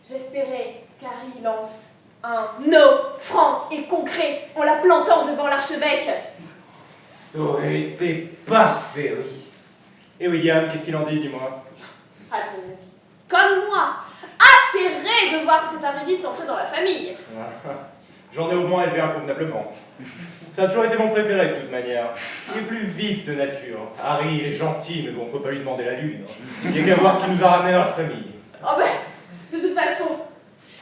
j'espérais qu'Harry lance un no franc et concret en la plantant devant l'archevêque. Ça aurait été parfait, oui. Et William, qu'est-ce qu'il en dit, dis-moi? À ton avis, comme moi, atterré de voir cet arriviste entrer dans la famille. J'en ai au moins élevé inconvenablement. Ça a toujours été mon préféré de toute manière. Il est plus vif de nature. Harry, il est gentil, mais bon, faut pas lui demander la lune. Il y a qu'à voir ce qui nous a ramenés dans la famille. Oh ben, de toute façon,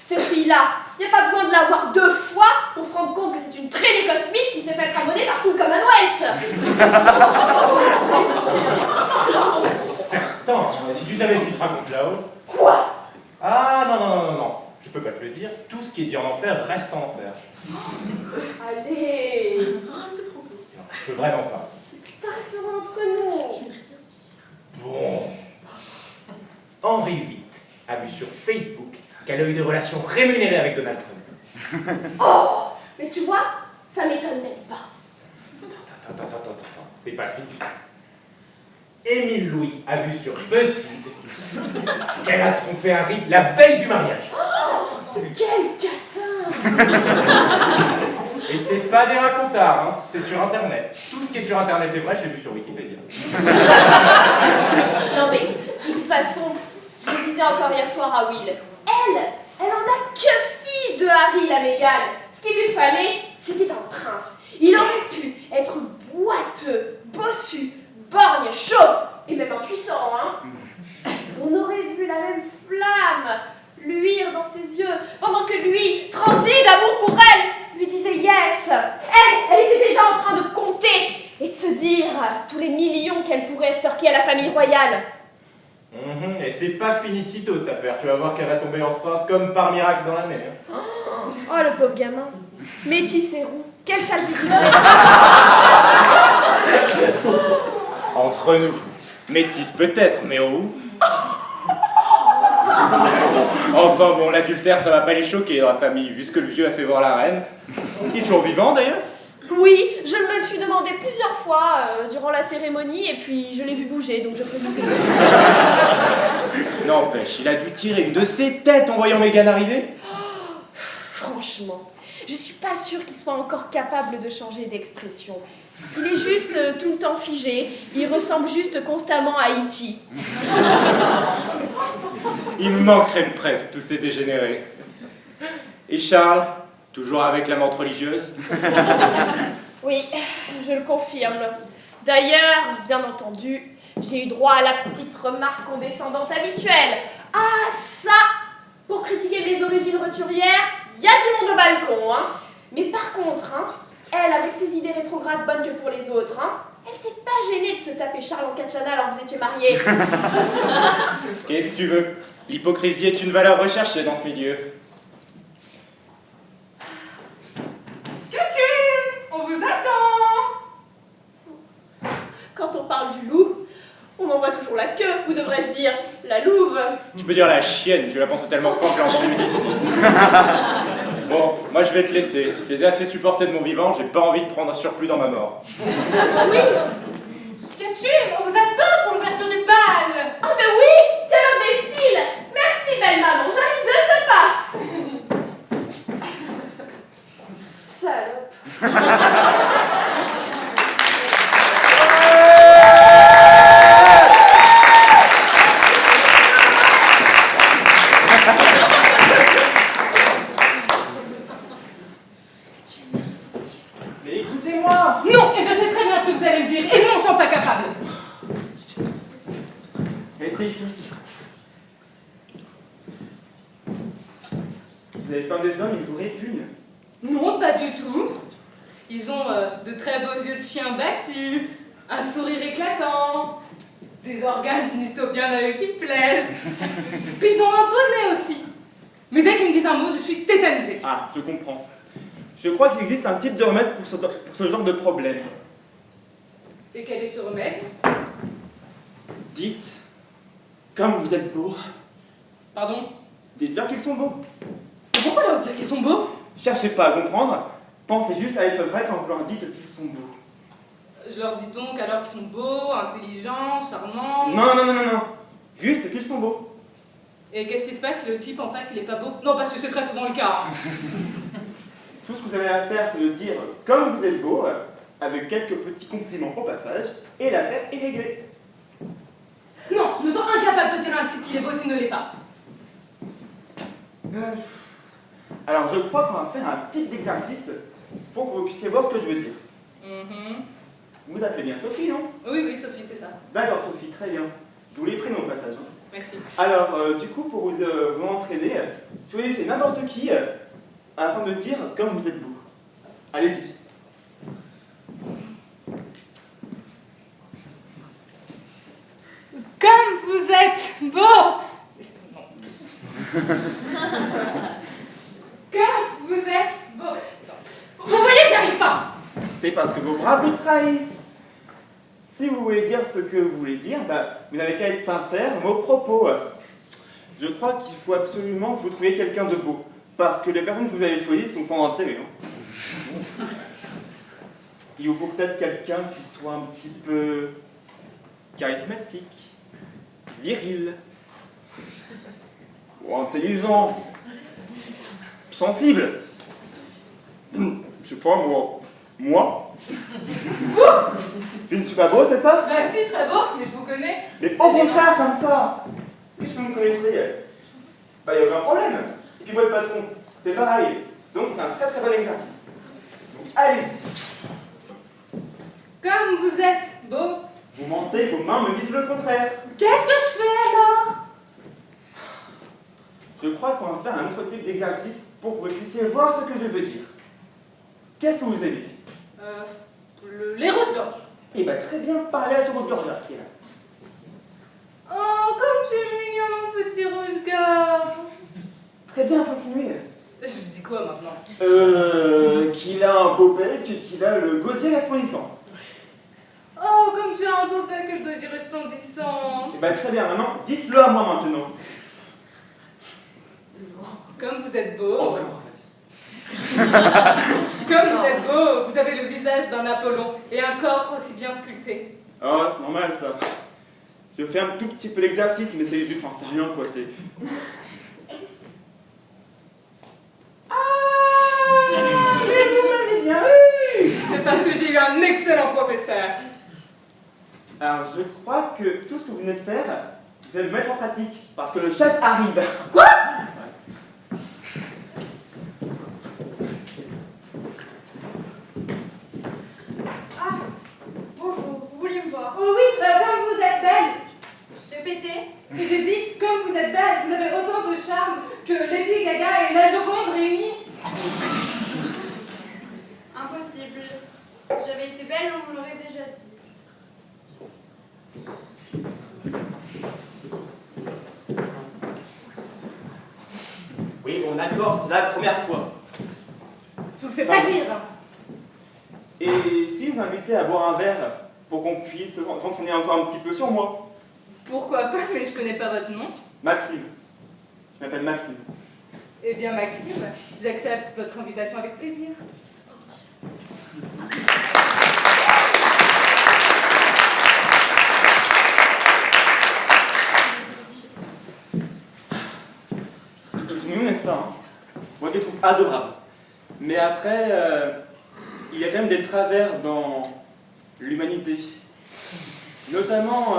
cette fille-là, il n'y a pas besoin de la voir 2 fois pour se rendre compte que c'est une traînée cosmique qui s'est fait ramonner partout comme un Wells. Certain, si tu savais ce qui se raconte là-haut. Quoi? Ah non, non, non, non, non. Je peux pas te le dire. Tout ce qui est dit en enfer reste en enfer. Allez. C'est trop beau. Non, je peux vraiment pas. Ça restera entre nous. Bon. Henri VIII a vu sur Facebook qu'elle a eu des relations rémunérées avec Donald Trump. Oh, mais tu vois, ça m'étonne même pas. Attends. C'est pas fini. Émile Louis a vu sur BuzzFeed qu'elle a trompé Harry la veille du mariage. Oh, quel catin. Et c'est pas des racontards, hein. C'est sur Internet. Tout ce qui est sur Internet est vrai, je l'ai vu sur Wikipédia. Non mais, de toute façon, je le disais encore hier soir à Will, elle en a que fiche de Harry, la Mégane. Ce qu'il lui fallait, c'était un prince. Il aurait pu être boiteux, bossu, borgne, chauve, et même impuissant, hein. On aurait vu la même flamme luire dans ses yeux, pendant que lui, transi d'amour pour elle, lui disait yes. Elle était déjà en train de compter et de se dire tous les millions qu'elle pourrait extorquer à la famille royale. Et c'est pas fini de sitôt cette affaire. Tu vas voir qu'elle va tomber enceinte comme par miracle dans l'année. Hein. Oh le pauvre gamin. Métis et roux. Quelle sale petite. Entre nous. Métis peut-être, mais où? Enfin bon, l'adultère ça va pas les choquer dans la famille, vu ce que le vieux a fait voir la reine. Il est toujours vivant d'ailleurs? Oui, je me le suis demandé plusieurs fois durant la cérémonie et puis je l'ai vu bouger, donc je peux vous dire. N'empêche, il a dû tirer une de ses têtes en voyant Meghan arriver. Franchement, je suis pas sûre qu'il soit encore capable de changer d'expression. Il est juste tout le temps figé. Il ressemble juste constamment à E.T. Il me manquerait presque tous ces dégénérés. Et Charles, toujours avec la menthe religieuse? Oui, je le confirme. D'ailleurs, bien entendu, j'ai eu droit à la petite remarque condescendante habituelle. Ah ça, pour critiquer mes origines roturières, il y a du monde au balcon, hein. Mais par contre, hein, elle, avec ses idées rétrogrades bonnes que pour les autres, hein, elle s'est pas gênée de se taper Charles en katchana alors que vous étiez mariés. Qu'est-ce que tu veux? L'hypocrisie est une valeur recherchée dans ce milieu. On vous attend! Quand on parle du loup, on en voit toujours la queue, ou devrais-je dire, la louve. Tu peux dire la chienne, tu la pensais tellement fort que j'ai entendu ici. Bon, moi je vais te laisser. Je les ai assez supportés de mon vivant, j'ai pas envie de prendre un surplus dans ma mort. Oui. Catherine, on vous attend pour l'ouverture du bal! Ah ben oui, quel imbécile! Merci belle maman, j'arrive de ce pas. Salope. Mais écoutez-moi! Non, et je sais très bien ce que vous allez me dire, et je m'en sens pas capable. Restez ici. Vous avez peint des hommes, ils vous répugnent. Non, pas du tout. Ils ont de très beaux yeux de chien battus, un sourire éclatant, des organes génitaux bien à eux qui plaisent. Puis ils ont un beau nez aussi. Mais dès qu'ils me disent un mot, je suis tétanisée. Ah, je comprends. Je crois qu'il existe un type de remède pour ce genre de problème. Et quel est ce remède? Dites, comme vous êtes beaux, Pardon? dites-leur qu'ils sont beaux. Et pourquoi leur dire qu'ils sont beaux? Cherchez pas à comprendre, pensez juste à être vrai quand vous leur dites qu'ils sont beaux. Je leur dis donc alors qu'ils sont beaux, intelligents, charmants... Non, juste qu'ils sont beaux. Et qu'est-ce qui se passe si le type en face il est pas beau? Non, parce que c'est très souvent le cas. Hein. Tout ce que vous avez à faire, c'est de dire comme vous êtes beau, avec quelques petits compliments au passage, et l'affaire est réglée. Non, je me sens incapable de dire à un type qu'il est beau s'il ne l'est pas. Alors je crois qu'on va faire un petit exercice pour que vous puissiez voir ce que je veux dire. Vous appelez bien Sophie, non? Oui, Sophie, c'est ça. D'accord, Sophie, très bien. Je vous l'ai pris au passage. Hein. Merci. Alors, du coup, pour vous entraîner, je vais laisser n'importe qui afin de dire comme vous êtes beau. Allez-y. Comme vous êtes beau! Comme vous êtes beau! Vous voyez, j'y arrive pas! C'est parce que vos bras vous trahissent. Si vous voulez dire ce que vous voulez dire, vous n'avez qu'à être sincère vos propos. Je crois qu'il faut absolument que vous trouviez quelqu'un de beau. Parce que les personnes que vous avez choisies sont sans intérêt. Hein. Il vous faut peut-être quelqu'un qui soit un petit peu charismatique, viril, ou intelligent, sensible. Je sais pas, moi. Vous? Je ne suis pas beau, c'est ça? Bah si, très beau, mais je vous connais. Mais au contraire, comme ça. Si vous me connaissez, il n'y a aucun problème. Et puis votre patron, c'est pareil. Donc c'est un très très bon exercice. Donc allez-y. Comme vous êtes beau. Vous mentez, vos mains me disent le contraire. Qu'est-ce que je fais alors? Je crois qu'on va faire un autre type d'exercice pour que vous puissiez voir ce que je veux dire. Qu'est-ce que vous aimez? Les rouges-gorges. Eh bien très bien, parlez à ce rouge-gorge-là. Oh, comme tu es mignon, mon petit rouge-gorge. Très bien, continuez. Je lui dis quoi maintenant? Qu'il a un beau bec, qu'il a le gosier resplendissant. Oh, comme tu as un beau bec et le gosier resplendissant. Eh bien très bien, maintenant, dites-le à moi maintenant. Comme vous êtes beau. Encore, vas-y. Comme vous êtes beau, vous avez le visage d'un Apollon et un corps aussi bien sculpté. Oh, c'est normal ça. Je fais un tout petit peu d'exercice, mais c'est rien quoi, c'est... Ah, mais vous m'avez bien eu. C'est parce que j'ai eu un excellent venez de faire, vous allez le mettre en pratique, parce que le chef arrive. Quoi? Ah, bonjour, vous vouliez me voir? Oh oui, comme vous êtes belle. Répétez. J'ai dit, comme vous êtes belle, vous avez autant de charme que Lady Gaga et la Joconde réunies. Impossible. Si j'avais été belle, on me l'aurait déjà dit. Oui, bon d'accord, c'est la première fois. Je vous le fais pas dire. Et si vous invitez à boire un verre pour qu'on puisse s'entraîner encore un petit peu sur moi? Pourquoi pas, mais je connais pas votre nom. Maxime. Je m'appelle Maxime. Eh bien, Maxime, j'accepte votre invitation avec plaisir. Ils sont mignons, n'est-ce pas, hein? Moi, je les trouve adorables. Mais après, il y a quand même des travers dans l'humanité. Notamment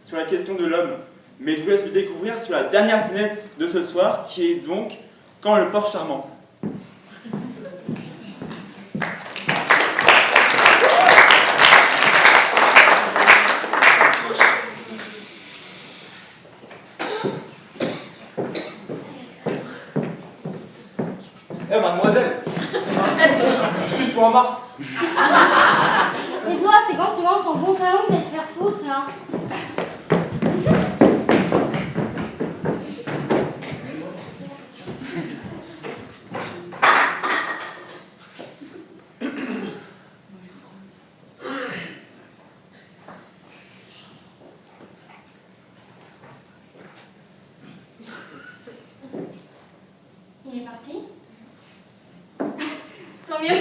sur la question de l'homme. Mais je vous laisse le découvrir sur la dernière scénette de ce soir, qui est donc Quand le port charmant. Eh, mademoiselle, juste pour en mars. Et toi, c'est quand tu manges ton bon talon que t'as te faire foutre, là? Il est parti? Tant mieux.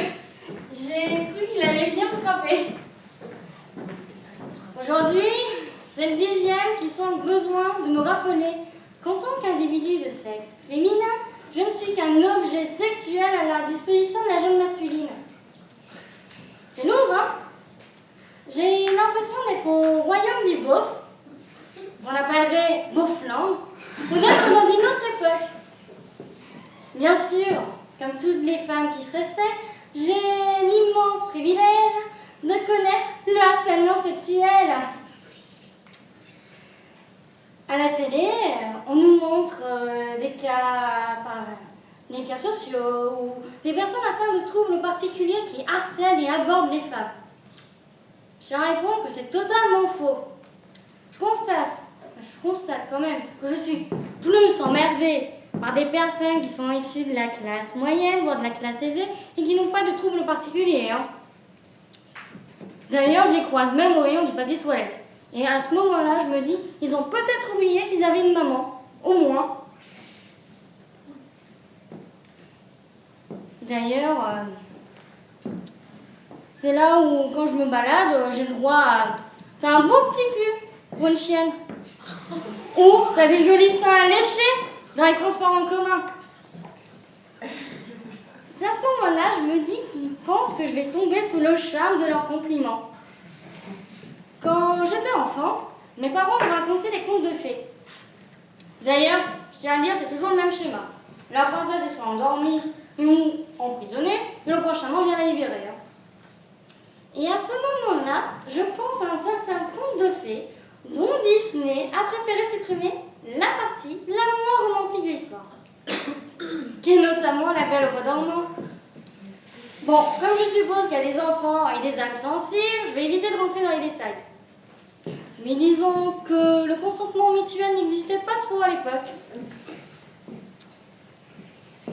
J'ai cru qu'il allait venir me frapper. Aujourd'hui, c'est le 10e qui sent le besoin de me rappeler qu'en tant qu'individu de sexe féminin, je ne suis qu'un objet sexuel à la disposition de la jeune masculine. C'est lourd, hein? J'ai l'impression d'être au royaume du beauf, qu'on appellerait Beaufland, ou d'être dans une autre époque. Bien sûr, comme toutes les femmes qui se respectent, j'ai l'immense privilège de connaître le harcèlement sexuel. À la télé, on nous montre des cas sociaux ou des personnes atteintes de troubles particuliers qui harcèlent et abordent les femmes. Je réponds que c'est totalement faux. Je constate quand même que je suis plus emmerdée par des personnes qui sont issues de la classe moyenne, voire de la classe aisée, et qui n'ont pas de troubles particuliers. Hein. D'ailleurs, je les croise même au rayon du papier toilette. Et à ce moment-là, je me dis, ils ont peut-être oublié qu'ils avaient une maman, au moins. D'ailleurs, c'est là où, quand je me balade, j'ai le droit à... T'as un beau petit cul pour une chienne. Ou t'as des jolis seins à lécher dans les transports en commun. C'est à ce moment-là, je me dis qu'ils pensent que je vais tomber sous le charme de leurs compliments. Quand j'étais enfant, mes parents me racontaient des contes de fées. D'ailleurs, je tiens à dire, c'est toujours le même schéma. La princesse est soit endormie ou emprisonnée, et le prochain vient la libérer. Hein. Et à ce moment-là, je pense à un certain conte de fées dont Disney a préféré supprimer la partie la moins romantique de l'histoire, qui est notamment La Belle au Bois dormant. Bon, comme je suppose qu'il y a des enfants et des âmes sensibles, je vais éviter de rentrer dans les détails. Mais disons que le consentement mutuel n'existait pas trop à l'époque.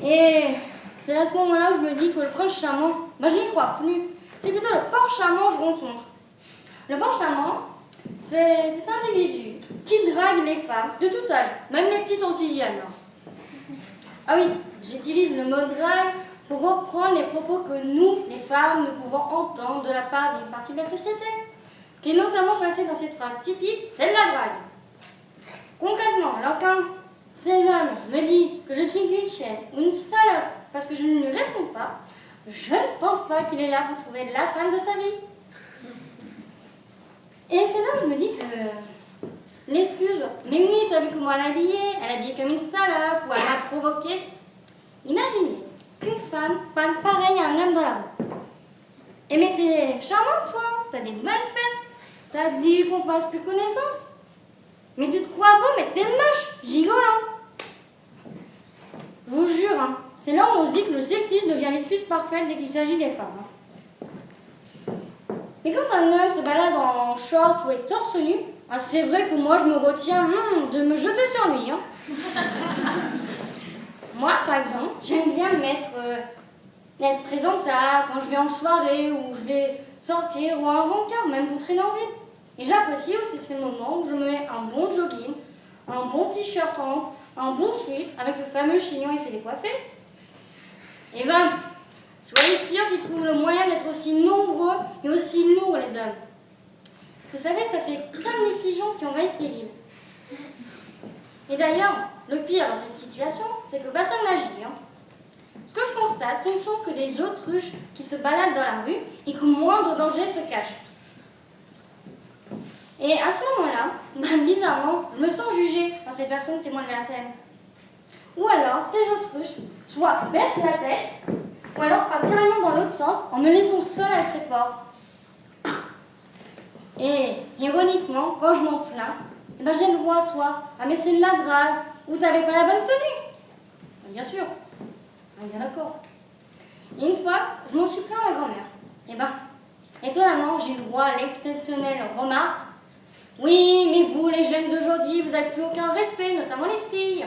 Et c'est à ce moment-là où je me dis que le prince charmant, je n'y crois plus. C'est plutôt le prince charmant que je rencontre. Le prince charmant, c'est cet individu qui drague les femmes de tout âge, même les petites en 6e. Ah oui, j'utilise le mot drague pour reprendre les propos que nous, les femmes, nous pouvons entendre de la part d'une partie de la société, qui est notamment placée dans cette phrase typique, c'est de la drague. Concrètement, lorsqu'un de ces hommes me dit que je suis qu'une chienne ou une salope parce que je ne lui réponds pas, je ne pense pas qu'il est là pour trouver la femme de sa vie. Et c'est là où je me dis que l'excuse, mais oui, t'as vu comment elle est habillée comme une salope, ou elle m'a provoqué. Imaginez qu'une femme parle pareil à un homme dans la rue. Et mais t'es charmante, toi, t'as des bonnes fesses, ça te dit qu'on fasse plus connaissance. Mais tu te crois beau, mais t'es moche, gigolant. Je vous jure, hein, c'est là où on se dit que le sexisme devient l'excuse parfaite dès qu'il s'agit des femmes. Mais quand un homme se balade en short ou est torse nu, ah, c'est vrai que moi je me retiens de me jeter sur lui. Hein. Moi, par exemple, j'aime bien être présentable quand je vais en soirée ou je vais sortir ou à un rencard, même pour traîner en ville. Et j'apprécie aussi ces moments où je me mets un bon jogging, un bon t-shirt ample, un bon sweat avec ce fameux chignon effet décoiffé. Et ben, soyez sûrs qu'ils trouvent le moyen d'être aussi nombreux et aussi lourds, les hommes. Vous savez, ça fait comme les pigeons qui envahissent les villes. Et d'ailleurs, le pire dans cette situation, c'est que personne n'agit. Hein. Ce que je constate, ce ne sont que des autruches qui se baladent dans la rue et qu'au moindre danger se cachent. Et à ce moment-là, bizarrement, je me sens jugée par ces personnes témoins de la scène. Ou alors, ces autruches, soit baissent la tête, ou alors partent carrément dans l'autre sens en me laissant seule avec ces porcs. Et ironiquement, quand je m'en plains, j'ai le droit soit à mais c'est de la drague, ou t'avais pas la bonne tenue. Bien sûr, on est bien d'accord. Et une fois, je m'en suis plaint à ma grand-mère. Étonnamment, j'ai eu le droit à l'exceptionnelle remarque. Oui, mais vous, les jeunes d'aujourd'hui, vous n'avez plus aucun respect, notamment les filles.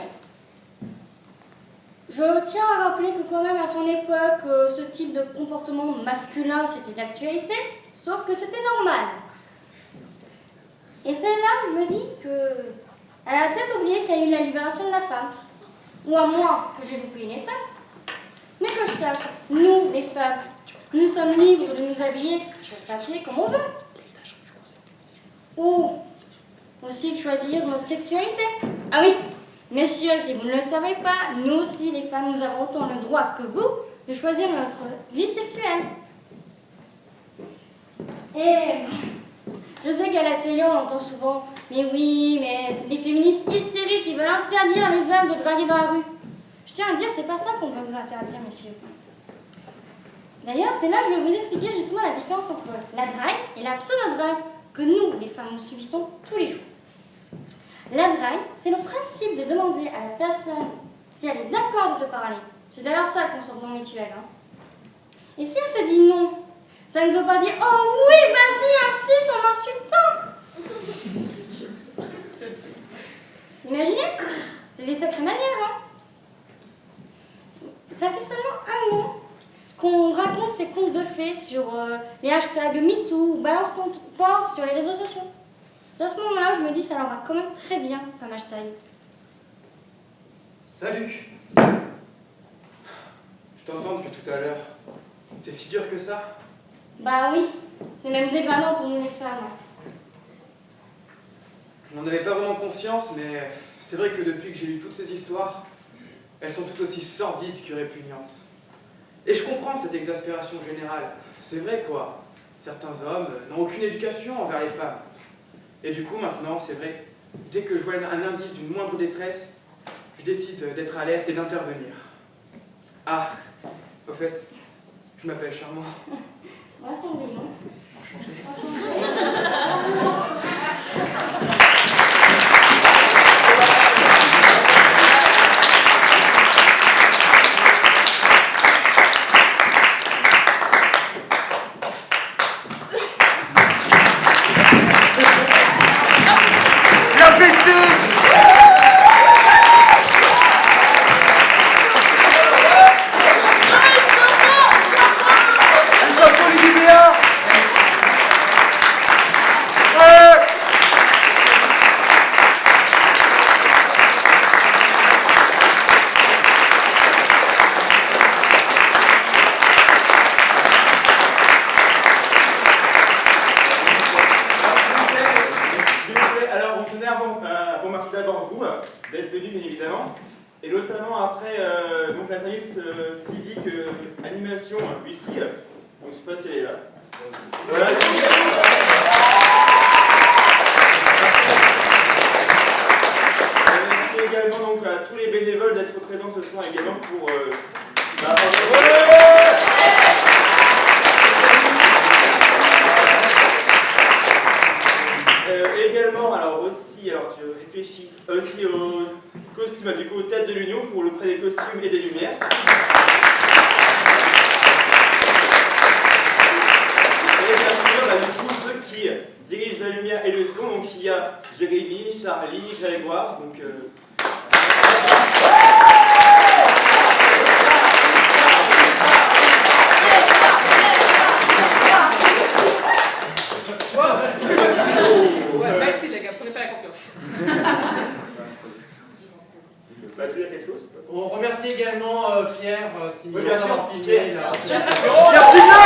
Je tiens à rappeler que quand même à son époque, ce type de comportement masculin, c'était d'actualité, sauf que c'était normal. Et c'est là où je me dis qu'elle a peut-être oublié qu'il y a eu la libération de la femme. Ou à moins que j'ai loupé une étape. Mais que je sache, nous, les femmes, nous sommes libres de nous habiller sur papier comme on veut. Ou aussi de choisir notre sexualité. Ah oui, messieurs, si vous ne le savez pas, nous aussi, les femmes, nous avons autant le droit que vous de choisir notre vie sexuelle. Et je sais qu'à la télé, on entend souvent « Mais oui, mais c'est des féministes hystériques qui veulent interdire les hommes de draguer dans la rue. » Je tiens à dire, c'est pas ça qu'on veut vous interdire, messieurs. D'ailleurs, c'est là que je vais vous expliquer justement la différence entre la drague et la pseudo-drague que nous, les femmes, nous subissons tous les jours. La drague, c'est le principe de demander à la personne si elle est d'accord de te parler. C'est d'ailleurs ça le consentement mutuel. Hein. Et si elle te dit non, ça ne veut pas dire « Oh oui, vas-y, insiste en m'insultant !» Imaginez, c'est des sacrées manières. Hein. Ça fait seulement 1 an qu'on raconte ces contes de fées sur les hashtags MeToo ou Balance ton porc sur les réseaux sociaux. C'est à ce moment-là où je me dis ça leur va quand même très bien comme hashtag. Salut! Je t'entends depuis tout à l'heure. C'est si dur que ça? Bah oui, c'est même dégradant pour nous les femmes. Je n'en avais pas vraiment conscience, mais c'est vrai que depuis que j'ai lu toutes ces histoires, elles sont tout aussi sordides que répugnantes. Et je comprends cette exaspération générale. C'est vrai quoi, certains hommes n'ont aucune éducation envers les femmes. Et du coup maintenant, c'est vrai, dès que je vois un indice d'une moindre détresse, je décide d'être alerte et d'intervenir. Ah, au fait, je m'appelle Charmant. Moi, c'est Mignon. Bien pété! Les chansons du DBA! S'il vous plaît, alors on tenait à vous remercier d'abord vous d'être venu bien évidemment, et notamment après donc la service civique animation Lucie, donc je sais pas si elle est là. Voilà. bénévoles d'être présents ce soir également pour... également, alors aussi, alors je réfléchis, aussi au costume, du coup aux têtes de l'Union pour le prêt des costumes et des lumières. Et bien sûr, là, du coup, ceux qui dirigent la lumière et le son, donc il y a Jérémy, Charlie, Grégoire, donc... Ouais, merci les gars, prenez pas la confiance. Bah, tu veux dire quelque chose? On remercie également Pierre, Signon, Oui, bien sûr, d'avoir filmé Pierre. la- Merci bien.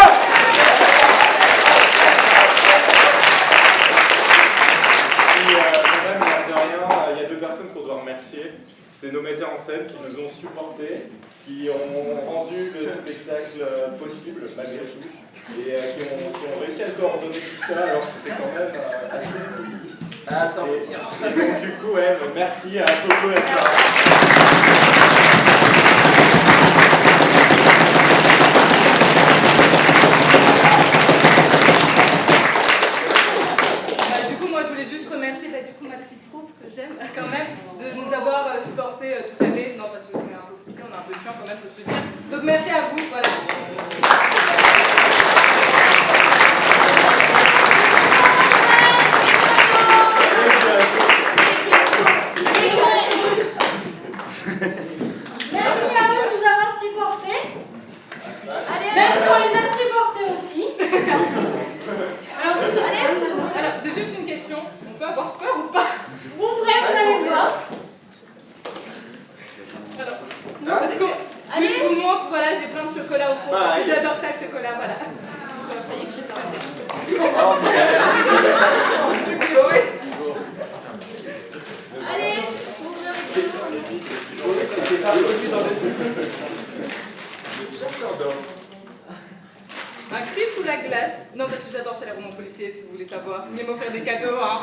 Et quand même, l'air de rien, il y a deux personnes qu'on doit remercier. C'est nos metteurs en scène qui nous ont supportés, qui ont rendu le spectacle possible malgré tout, et qui ont réussi à coordonner tout ça, alors que c'était quand même assez... Ah, ça et donc du coup, ouais, merci à Coco et à Sarah. Du coup, moi, je voulais juste remercier ma petite troupe que j'aime quand même de nous avoir supportés toute l'année. Non, parce que c'est un peu compliqué, on est un peu chiant quand même, faut se le dire. Donc merci à vous, voilà. Merci à eux de nous avoir supportés. Même si on les a supportés aussi. Alors, j'ai juste une question. On peut avoir peur ou pas? Ouvrez, vous allez voir. Alors, parce que je vous montre, voilà, j'ai plein de chocolat au fond. Parce que j'adore ça, le chocolat, voilà. Allez, Un cri sous la glace. Non, parce que j'adore ça, les romans policiers, si vous voulez savoir. Si vous voulez m'offrir des cadeaux, hein.